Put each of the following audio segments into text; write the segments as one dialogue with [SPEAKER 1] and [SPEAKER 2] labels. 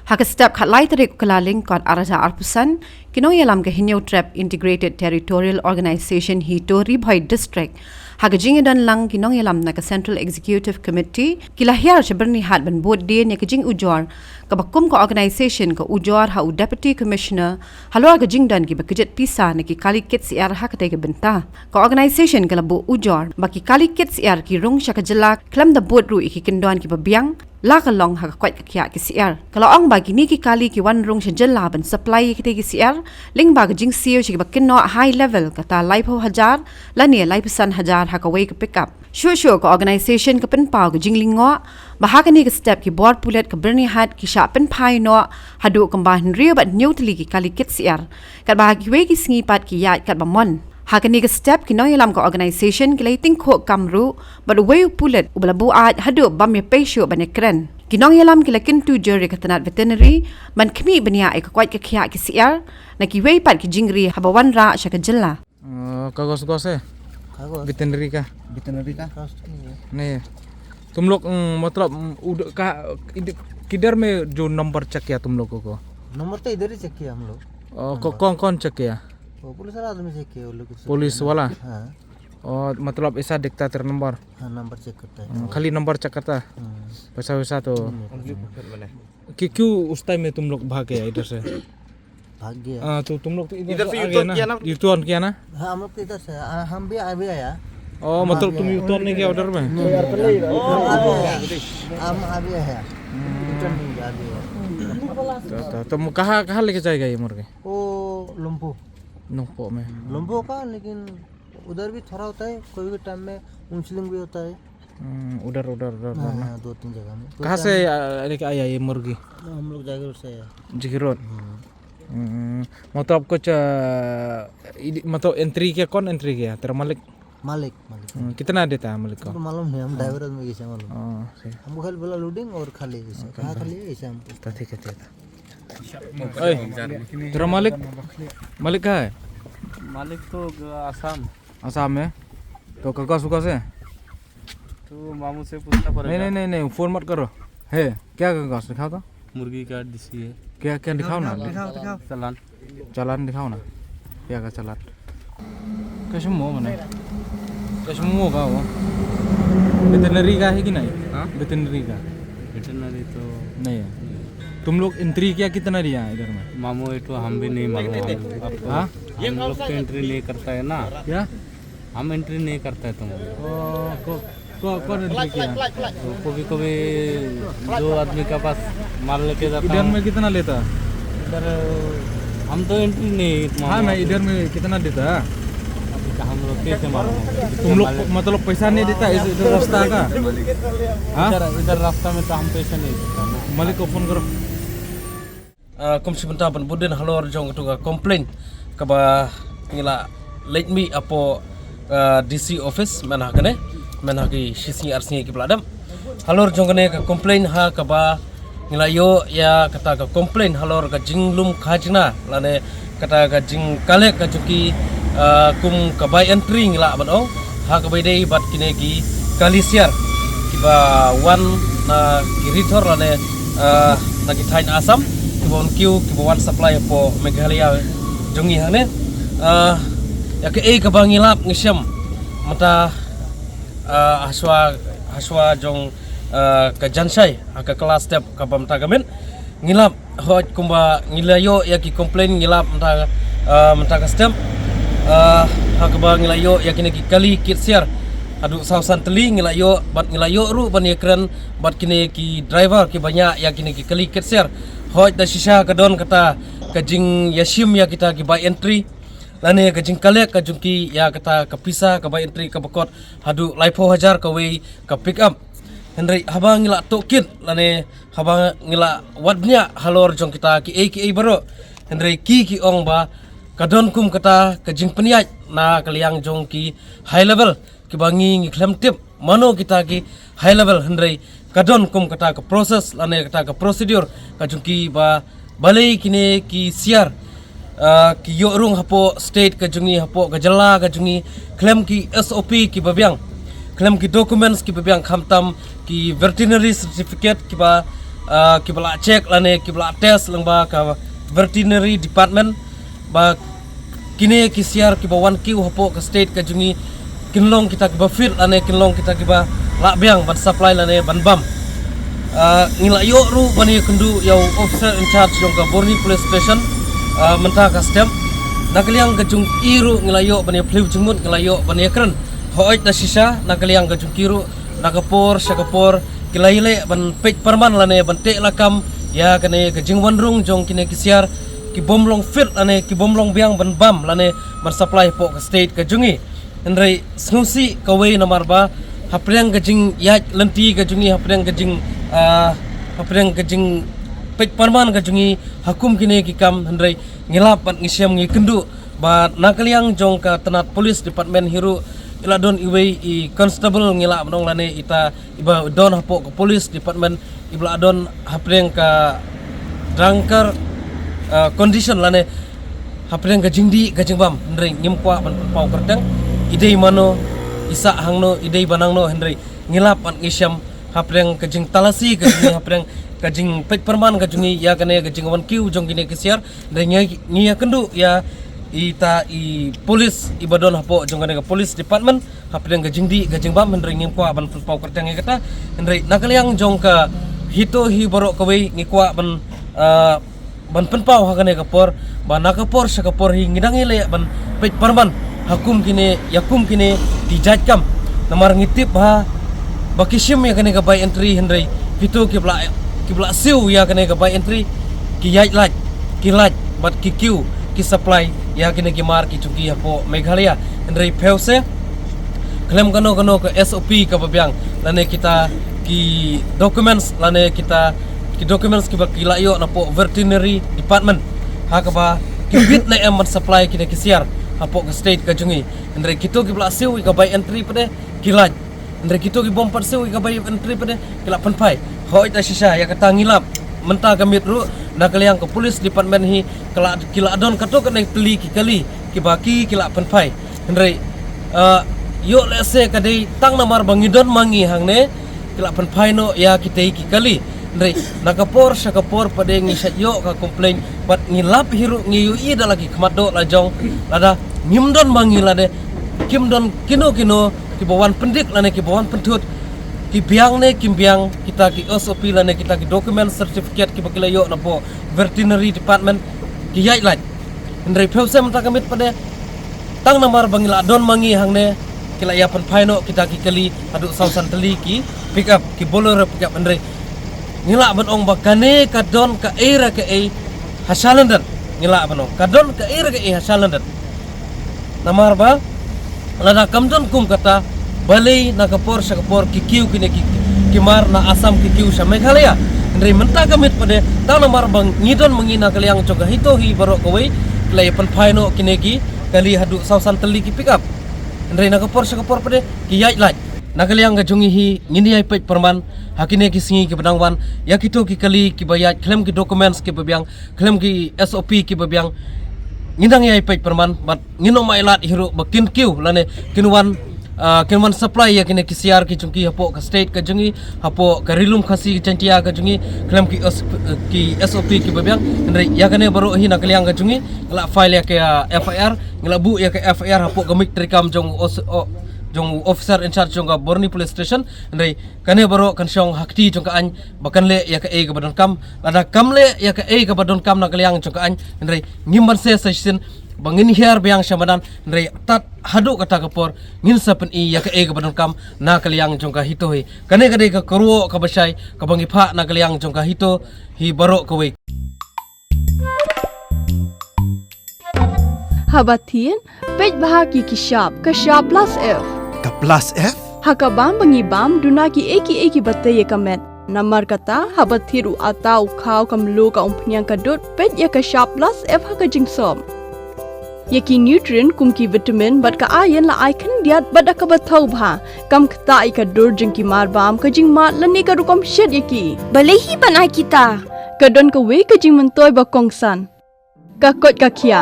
[SPEAKER 1] Hak step khat lai tarik kelaling kot arasa arpusan kinong yalam ke Hinyo Trap Integrated Territorial Organization hito Ribhoi District. Hak jing dan lang kinong yalam na ke Central Executive Committee kilahir seberni hat ban board dia nya ke jing ujor ke bakum ko organization ke ujor ha Deputy Commissioner halor ke jing dan ki bekejet pisa na ki kali kit siar hak te ke benta. Ko organization ke labu ujor baki kali kit siar ki rung sya ke jelak klam da board ru iki kendon ki babiang la kalong ha kwat kya ki siar kalau ang bagi ni ki kali ki wan rung sejela ban supply ki te ki siar ling bag jing siu chi bakin no high level kata live ho hajar la ni live pesan hajar ha ka wei ke pick up sure ko organization ke pen pau ke jing lingo bahag ni ke step ki board pulet ke berni hat ki sha pen pai no hadu kembah rio bat neutli ki kali kit siar kat bahag wei ki singi pat ki ya kat bamon Hakani ke step kino yalam ko organization kilaiting ko kamru badu wayu pulet ubalabu at hadu bam ye pesho bane kren kinong yalam kilakin tu jury katanat veterinary man kmi bania e kwat ke khia ki siar na ki wei pat ki jingri habawan ra sha ka jilla
[SPEAKER 2] कागज है वेटनरी का नहीं है तुम लोग मतलब किधर में जो नंबर चेक किया तुम लोगों को
[SPEAKER 3] नंबर तो इधर ही चेक किया हम लोग
[SPEAKER 2] कौन कौन चेक किया
[SPEAKER 3] वो पुलिस वाला आदमी चेक किया वो लोग
[SPEAKER 2] पुलिस वाला
[SPEAKER 3] हाँ
[SPEAKER 2] और मतलब ऐसा दिखता तेरा नंबर
[SPEAKER 3] हाँ नंबर चेक करता है
[SPEAKER 2] खाली नंबर चेक करता है पैसा वैसा तो कि क्यों उस टाइम में तुम लोग भाग गया इधर से
[SPEAKER 3] भाग गया
[SPEAKER 2] हाँ तो तुम लोग तो इधर से यूटर्न किया ना
[SPEAKER 3] हाँ हम लोग तो इधर से हम भी अभी आया
[SPEAKER 2] ओ मतलब तुम यूटर्न नहीं किया उधर में
[SPEAKER 3] हम अभी आया रिटर्न नहीं किया अभी
[SPEAKER 2] तो कहाँ कहाँ लेके जाएगा ये मुर्गे
[SPEAKER 3] वो लुम्पू
[SPEAKER 2] नोपो में
[SPEAKER 3] लुम्पू का लेकिन उधर भी थोड़ा होता है कोई भी टाइम में उंसलिंग भी होता है
[SPEAKER 2] उधर उधर उधर
[SPEAKER 3] हाँ 2-3 जगह में
[SPEAKER 2] कहाँ से लेके आया ये मुर्गी
[SPEAKER 3] हम लोग जागरूक से आया
[SPEAKER 2] जिगरोड मतलब कुछ मतलब एंट्री किया कौन एंट्री किया तेरा मालिक
[SPEAKER 3] मालिक
[SPEAKER 2] कितना देता है मालिक को
[SPEAKER 3] तो मालूम नहीं हम ड्राइवर में कैसे मालूम
[SPEAKER 2] सही
[SPEAKER 3] हमको खाली बोला लोडिंग और खाली ऐसे कहाँ खाली है ऐसे हमको
[SPEAKER 2] तो ठीक है तेरा मालिक मालिक कहाँ है
[SPEAKER 4] मालिक तो आसाम
[SPEAKER 2] आसाम में तो कागज उगज है
[SPEAKER 4] तो मामू से पूछना पड़ेगा
[SPEAKER 2] नहीं फोन मत करो है क्या कागज दिखाओ तो
[SPEAKER 4] मुर्गी का डीसी है
[SPEAKER 2] क्या क्या दिखाओ ना
[SPEAKER 4] चालान
[SPEAKER 2] चालान दिखाओ ना क्या का चालान कैसे मुँह मने कैसे मुँह होगा वो वेटनरी का है कि नहीं
[SPEAKER 4] हाँ
[SPEAKER 2] वेटनरी का
[SPEAKER 4] वेटरनरी तो
[SPEAKER 2] नहीं है तुम लोग एंट्री किया कितना दिया इधर में
[SPEAKER 4] मामू ये तो हम भी नहीं मालूम आपको
[SPEAKER 2] हाँ
[SPEAKER 4] हम लोग तो एंट्री नहीं करता है ना
[SPEAKER 2] क्या
[SPEAKER 4] हम एंट्री नहीं करता है तुम
[SPEAKER 2] कौन एंट्री किया
[SPEAKER 4] तो कभी कभी जो आदमी के पास माल लेके जाता
[SPEAKER 2] इधर
[SPEAKER 4] हूँ
[SPEAKER 2] में कितना लेता है
[SPEAKER 4] इधर हम तो एंट्री नहीं
[SPEAKER 2] हाँ मैं इधर में कितना देता है
[SPEAKER 4] हम लोग कैसे मालूम होगा?
[SPEAKER 2] तुम लोग मतलब पैसा नहीं देता इधर रास्ता का हाँ
[SPEAKER 4] इधर रास्ता में तो हम पैसा नहीं देता ना
[SPEAKER 2] मालिक को फोन करो
[SPEAKER 5] Komisi Bentaban Budin halor jong tu komplain kaba ngila let me apo DC office mana kene mana ki sisi arsi ki peladam halor jong kene ka komplain ha kaba ngila yo ya kata ka komplain halor ka jinglum khajna lane kata ka jing kale ka juki kum kabai entry ngila bano ha kabai dei bat kine ki kalisiar kiba one na kiritor lane na ki thain asam kibon kiu kibon supply po Meghalaya jongi hane ya ke ka bangilap ngisham mata haswa jong ka jansai ka kelas step ka bamta gamen ngilap hot kumba ngilayo ya ki complain ngilap mata ka step ha ka bangilayo ya kini ki kali kitsiar adu sausan teli ngilayo bat ngilayo ru ban ekran bat kini ki driver ki banyak ya kini ki kali kitsiar hoj da shisha kadon kata kajing yashim ya kita ki by entry lane kajing kale kajungki ya kata kapisa ka by entry ka bakot hadu laipo hajar ka we ka pick up henry haba ngila tokit lane haba ngila wadnya halor jong kita ki aka baro henry ki ong ba kadon kum kata kajing peniat na kaliang jong ki high level ki bangi ngiklam tip mano kita ki high level henry kadon kum kata ke proses lane kata ke prosedur kajungki ba balai kini ki siar ki yorung hapo state kajungi hapo gajala kajungi claim ki SOP ki babiang claim ki documents ki babiang khamtam ki veterinary certificate ki ba kibla cek lane kibla tes lengba ka veterinary department ba kini kisiar kibawan kiu hapo ka state ka jungi kinlong kita kiba fit lane kinlong kita kiba lakbiang ban supply lane ban bam ngila yo ru bani kendu yau officer in charge jong ka Borni police station mentah ka stem nakaliang ka jung iru ngila yo bani pliu jumut ngila yo bani kren hoit da sisa nakaliang ka jung kiru nakapor syakapor kilaile ban pej parman lane ban te lakam ya kane ka jingwan rung jong kine kisiar ki bomlong fit lane ki bomlong biang ban bam lane ban supply po ka state ka jungi endrai snusi ka wei namar ba hapreng ka jing ya lenti ka jungi hapreng ka jing pej parman ka jungi hakum kine ki kam endrai ngilap ban ngisyam ngi kendu ba nakaliang jong ka tenat police department hiru ila don iwei I constable ngila menong lane ita iba don hapo ke police department ibla don hapreng ka drunker condition lane hapreng ka jingdi ka jingbam hendrei ngimkwa ban pau kerteng idei mano isa hangno idei banangno hendrei ngilap an ngisyam hapreng ka jing talasi ka jing hapreng ka jing pej perman ka jungi ya kane ka jing wan kiu jong kine kesiar hendrei ngia kendu ya ita I polis ibadon hapo jongane ka police department hapreng ka jingdi ka jingbam hendrei ngimkwa ban pau kerteng kata hendrei nakaliang jong ka hito hi borok kawei ngikwa ban penpau hakane kapor ban nakapor syakapor hi ngidangi le ban pej parman hakum kine yakum kine dijajkam namar ngitip ha bakisim ya kane ka by entry hendrei hito kibla siu ya kane ka by entry ki yai laj ki laj bat ki kiu ki supply ya kine ki mar ki chungi hapo Meghalaya hendrei pheuse klem kano ke SOP ka babyang lane kita ki documents lane kita ki documents ki bakilayo na po veterinary department hakaba ki bit na em supply kine kisiar hapo ka state ka jungi hendrei kito ki bla siu ka by entry pade kilaj hendrei kito ki bompat siu ka by entry pade kila panpai hoi ta sisa ya kata ngilap mentah kamit ru nakaliang ke police department hi kila adon kato ka teli ki kali ki baki kila panpai hendrei yo lese kadai tang namar bangidon mangi hangne kila panpai no ya kitei ki kali hendrei nakapor syakapor pada ngisat yo ka komplain pat ngilap hiru ngiyu ida lagi kemado lajong lada ngimdon mangi lade kimdon kino ki bawan pendik lane ki bawan pentut ki biang ne kim biang kita ki SOP lane kita ki dokumen certificate ki bakilayo na po veterinary department ki yai laj hendrei pheuse mentah kamit pada tang namar bangila don mangi hangne kila ya panpaino kita ki kali adu sausan teli ki pick up ki bolor pick up hendrei ngila banong bakane kadon ka era ka e hasalandan ngila banong kadon ka era ka e hasalandan namar ba lada kamdon kum kata balai nakapor syakapor kikiu kine kimar na asam kikiu sa Meghalaya hendrei mentah kamit pada tang namar bang ngidon mengina kaliang coga hito hi barok kawai kelai panpaino kine ki kali hadu sausan teli ki pick up hendrei nakapor syakapor pada ki yai laj nakaliang ka jungi hi ngini ai pej perman hakine ki singi ki badangwan ya kito ki kali ki bayat claim ki documents ki babyang claim ki SOP ki babyang ngindang ai pej perman bat ngino mailat hiru bakin kiu lane kinwan supply ya kine kisiar ki chungki hapo ka state ka jungi hapo ka rilum khasi chantia ka jungi claim ki SOP ki babyang hendrei ya kane baro hi nakaliang ka jungi la file ya ke FIR ngelabu ya ke FIR hapo ka mik trikam jong officer in charge jong Borni police station hendrei kane baro kan syong hakti jong ka an bakan le ya ka e ka badon kam lada kam le ya ka e ka badon kam nakaliang jong ka an hendrei ngimban se session bangin hiar biang syamadan hendrei tat hadu kata kapor ngin sapen I ya ka e ka badon kam nakaliang jong ka hito hi kane ka karuo ka basai ka bangi pha nakaliang jong ka hito hi baro ka we
[SPEAKER 6] Habatin pej bahagi kishap kashap plus F
[SPEAKER 7] Ka plus F?
[SPEAKER 6] hakabam bangibam duna ki eki bataye kamet namar kata habathiru atau khau kamlu ka umpnyang kadut pej ya kashap plus F hakajingsom yaki nutrient kumki vitamin bat ka ayen la ai khan diat bada ka bathau bha kam khta ai ka dur jingki mar bam ka jing ma lani ka rukom shet yaki
[SPEAKER 8] balehi banai kita
[SPEAKER 6] ka don ka we ka jing mentoy ba kongsan ka kot ka khia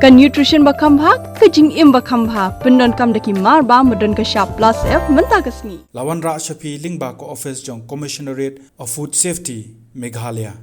[SPEAKER 6] Ka nutrition bakam bha ka jing im bakam bha pendon kam daki mar ba modon ka sharp plus F menta kasni.
[SPEAKER 7] Lawan Ra Shafi Lingba ko office jong Commissionerate of Food Safety Meghalaya.